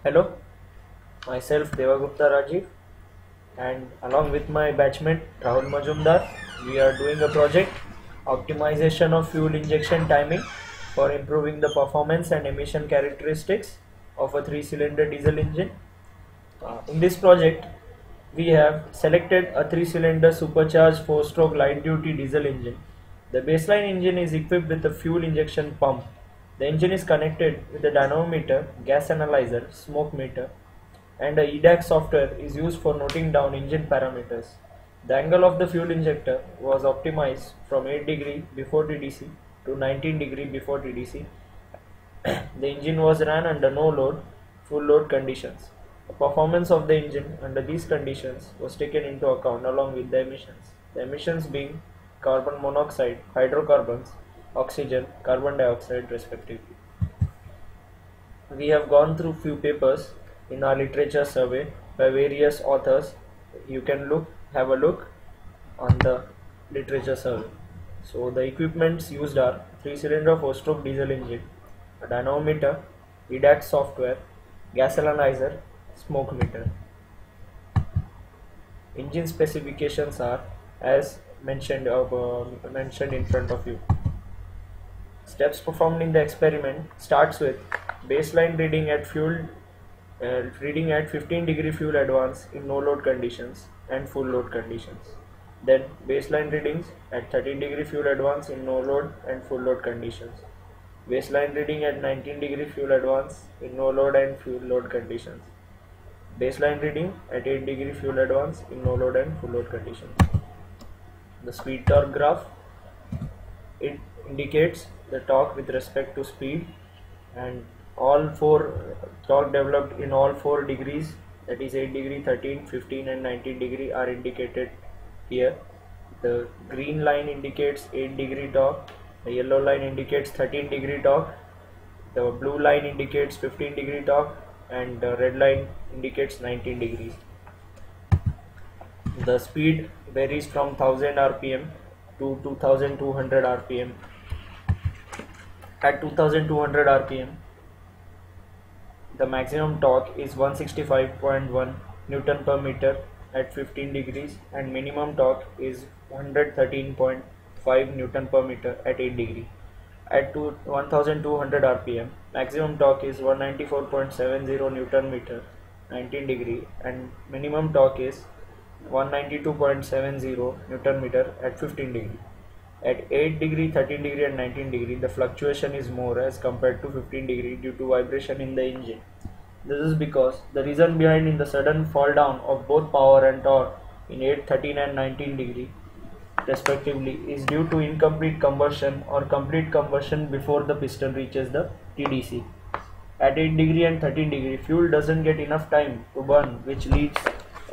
Hello, myself Devagupta Rajiv, and along with my batchmate Rahul Majumdar, we are doing a project optimization of fuel injection timing for improving the performance and emission characteristics of a three-cylinder diesel engine. In this project, we have selected a three-cylinder supercharged four-stroke light-duty diesel engine. The baseline engine is equipped with a fuel injection pump. The engine is connected with a dynamometer, gas analyzer, smoke meter, and a EDAX software is used for noting down engine parameters. The angle of the fuel injector was optimized from 8 degree before TDC to 19 degree before TDC. The engine was run under no load, full load conditions. The performance of the engine under these conditions was taken into account along with the emissions. The emissions being carbon monoxide, hydrocarbons, oxygen, carbon dioxide respectively. We have gone through few papers in our literature survey by various authors. You can have a look on the literature survey. So the equipments used are 3-cylinder 4-stroke diesel engine, a dynamometer, EDAX software, gas analyzer, smoke meter. Engine specifications are as mentioned in front of you. Steps performed in the experiment starts with baseline reading at 15 degree fuel advance in no load conditions and full load conditions. Then baseline readings at 13 degree fuel advance in no load and full load conditions. Baseline reading at 19 degree fuel advance in no load and full load conditions. Baseline reading at 8 degree fuel advance in no load and full load conditions. The speed torque graph, it indicates the torque with respect to speed, and all four torque developed in all 4 degrees, that is 8 degree, 13, 15 and 19 degree are indicated here. The green line indicates 8 degree torque, the yellow line indicates 13 degree torque, the blue line indicates 15 degree torque, and the red line indicates 19 degrees. The speed varies from 1000 rpm to 2200 rpm. At 2200 rpm, the maximum torque is 165.1 Newton per meter at 15 degrees and minimum torque is 113.5 Newton per meter at 8 degree. At 1200 rpm, maximum torque is 194.70 Newton meter 19 degree and minimum torque is 192.70 Newton meter at 15 degree. At 8 degree, 13 degree and 19 degree, the fluctuation is more as compared to 15 degree due to vibration in the engine. This is because the reason behind in the sudden fall down of both power and torque in 8, 13 and 19 degree respectively is due to incomplete combustion or complete combustion before the piston reaches the TDC. At 8 degree and 13 degree, fuel doesn't get enough time to burn, which leads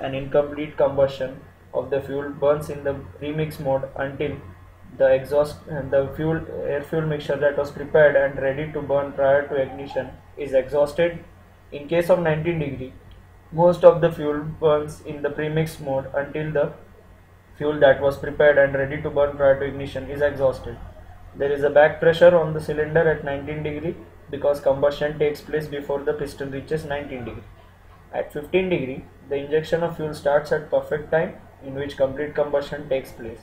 an incomplete combustion of the fuel burns in the premix mode until the exhaust and the air fuel mixture that was prepared and ready to burn prior to ignition is exhausted. In case of 19 degree, most of the fuel burns in the premix mode until the fuel that was prepared and ready to burn prior to ignition is exhausted. There is a back pressure on the cylinder at 19 degree because combustion takes place before the piston reaches 19 degree. At 15 degree, the injection of fuel starts at perfect time in which complete combustion takes place.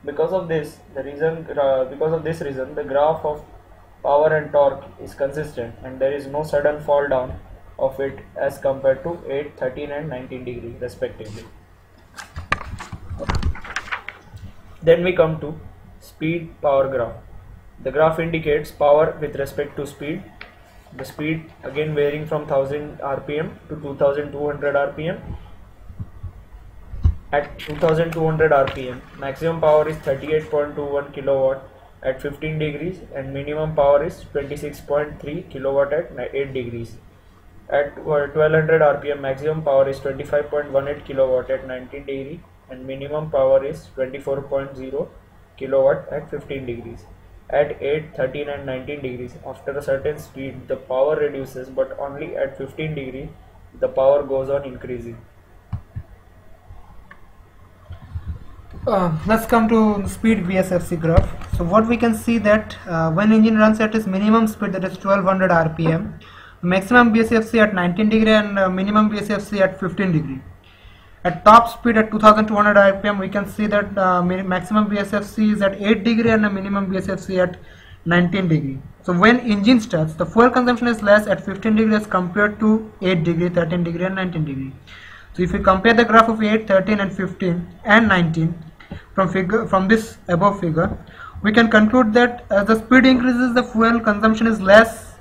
Because of this reason, the graph of power and torque is consistent and there is no sudden fall down of it as compared to 8, 13 and 19 degree respectively. Then we come to speed power graph. The graph indicates power with respect to speed. The speed again varying from 1000 rpm to 2200 rpm. At 2200 rpm, maximum power is 38.21 kilowatt at 15 degrees and minimum power is 26.3 kilowatt at 8 degrees. At 1200 rpm, maximum power is 25.18 kilowatt at 19 degree and minimum power is 24.0 kilowatt at 15 degrees. At 8, 13 and 19 degrees, after a certain speed, the power reduces, but only at 15 degree, the power goes on increasing. Let's come to speed VSFC graph. So what we can see that when engine runs at its minimum speed, that is 1200 RPM, maximum VSFC at 19 degree and minimum VSFC at 15 degree. At top speed at 2200 RPM, we can see that maximum VSFC is at 8 degree and the minimum VSFC at 19 degree. So when engine starts, the fuel consumption is less at 15 degree as compared to 8 degree, 13 degree and 19 degree. So if we compare the graph of 8, 13 and 15 and 19 from this above figure, we can conclude that as the speed increases, the fuel consumption is less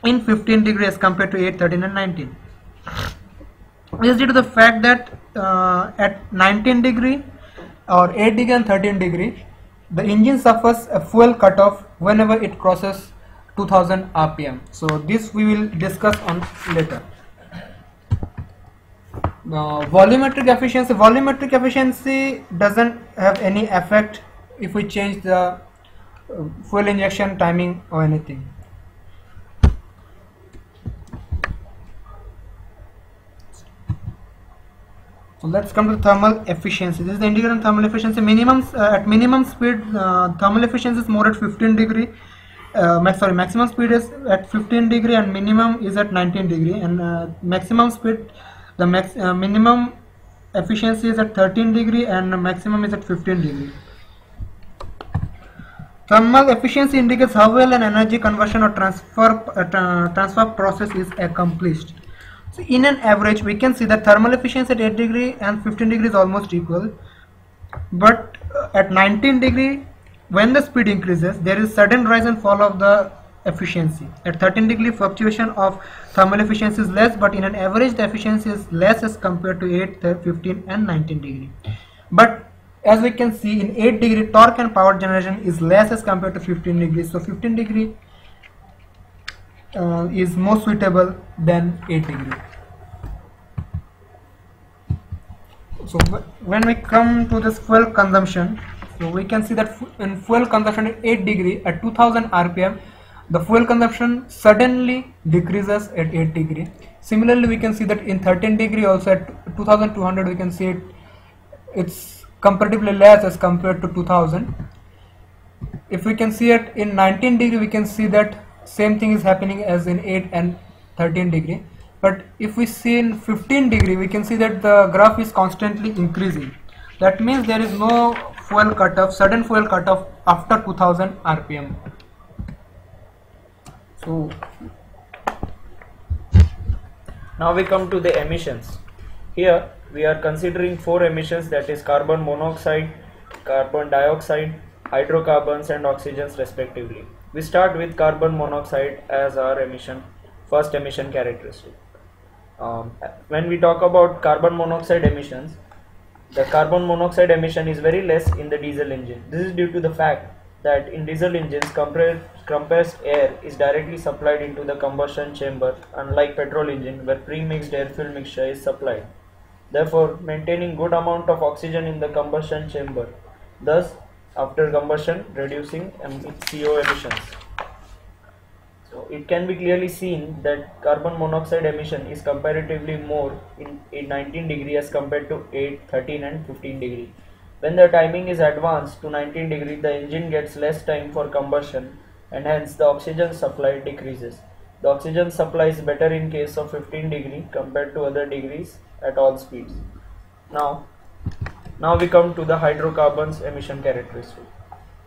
in 15 degree as compared to 8, 13 and 19. This is due to the fact that at 19 degree or 8 degree and 13 degree, the engine suffers a fuel cutoff whenever it crosses 2000 RPM. So this we will discuss on later. Volumetric efficiency doesn't have any effect if we change the fuel injection timing or anything. So let's come to thermal efficiency. This is the indicator of thermal efficiency. At minimum speed, thermal efficiency is more at 15 degree. Maximum speed is at 15 degree and minimum is at 19 degree. And maximum speed, the minimum efficiency is at 13 degree and maximum is at 15 degree. Thermal efficiency indicates how well an energy conversion or transfer process is accomplished. So in an average, we can see that thermal efficiency at 8 degree and 15 degree is almost equal. But at 19 degree, when the speed increases, there is sudden rise and fall of the efficiency. At 13 degree, fluctuation of thermal efficiency is less, but in an average, the efficiency is less as compared to 8, 15 and 19 degree. But as we can see, in 8 degree, torque and power generation is less as compared to 15 degree. So 15 degree is more suitable than 8 degree. So when we come to this fuel consumption, so we can see that in fuel consumption at 8 degree at 2000 RPM, the fuel consumption suddenly decreases at 8 degree. Similarly, we can see that in 13 degree also at 2200, we can see it's comparatively less as compared to 2000. If we can see it in 19 degree, we can see that same thing is happening as in 8 and 13 degree. But if we see in 15 degree, we can see that the graph is constantly increasing. That means there is no fuel cutoff, sudden fuel cutoff after 2000 RPM. So now we come to the emissions. Here we are considering 4 emissions, that is carbon monoxide, carbon dioxide, hydrocarbons and oxygens respectively. We start with carbon monoxide as our first emission characteristic. When we talk about carbon monoxide emissions, the carbon monoxide emission is very less in the diesel engine. This is due to the fact that in diesel engines, compressed air is directly supplied into the combustion chamber, unlike petrol engine where pre-mixed air fuel mixture is supplied, therefore maintaining good amount of oxygen in the combustion chamber, thus after combustion reducing CO emissions. So it can be clearly seen that carbon monoxide emission is comparatively more in 19 degree as compared to 8, 13 and 15 degree. When the timing is advanced to 19 degree, the engine gets less time for combustion and hence the oxygen supply decreases. The oxygen supply is better in case of 15 degree compared to other degrees at all speeds. Now we come to the hydrocarbons emission characteristic.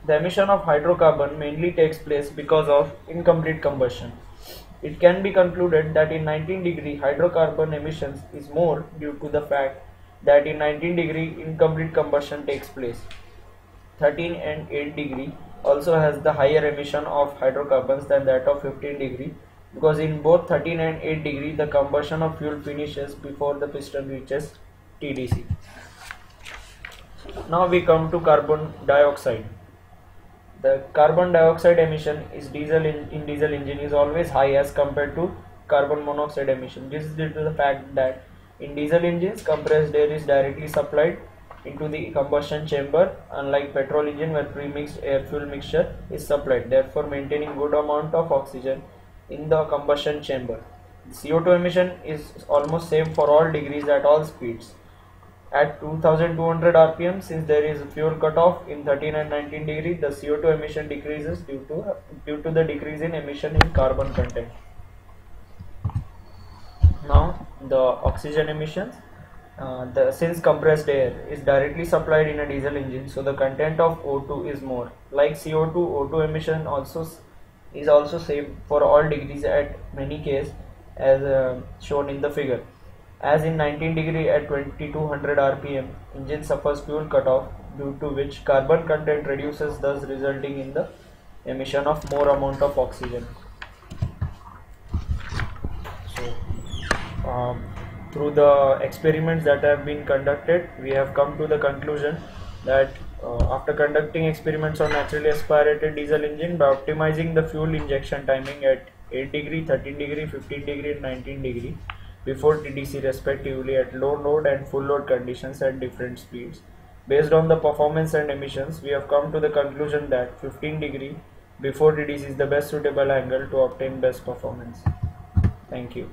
The emission of hydrocarbon mainly takes place because of incomplete combustion. It can be concluded that in 19 degree hydrocarbon emissions is more due to the fact that in 19 degree incomplete combustion takes place. 13 and 8 degree also has the higher emission of hydrocarbons than that of 15 degree, because in both 13 and 8 degree the combustion of fuel finishes before the piston reaches TDC. Now we come to carbon dioxide. The carbon dioxide emission is in diesel engine is always high as compared to carbon monoxide emission. This is due to the fact that in diesel engines, compressed air is directly supplied into the combustion chamber, unlike petrol engine where pre-mixed air fuel mixture is supplied, therefore maintaining good amount of oxygen in the combustion chamber. CO2 emission is almost same for all degrees at all speeds. At 2200 rpm, since there is fuel cutoff in 13 and 19 degree, the CO2 emission decreases due to the decrease in emission in carbon content. Now the oxygen emissions. Since compressed air is directly supplied in a diesel engine, so the content of O2 is more. Like CO2, O2 emission is also same for all degrees at many cases, as shown in the figure. As in 19 degree at 2200 rpm, engine suffers fuel cutoff, due to which carbon content reduces, thus resulting in the emission of more amount of oxygen. So through the experiments that have been conducted, we have come to the conclusion that after conducting experiments on naturally aspirated diesel engine, by optimizing the fuel injection timing at 8 degree, 13 degree, 15 degree and 19 degree before TDC respectively at low load and full load conditions at different speeds, based on the performance and emissions, we have come to the conclusion that 15 degree before TDC is the best suitable angle to obtain best performance. Thank you.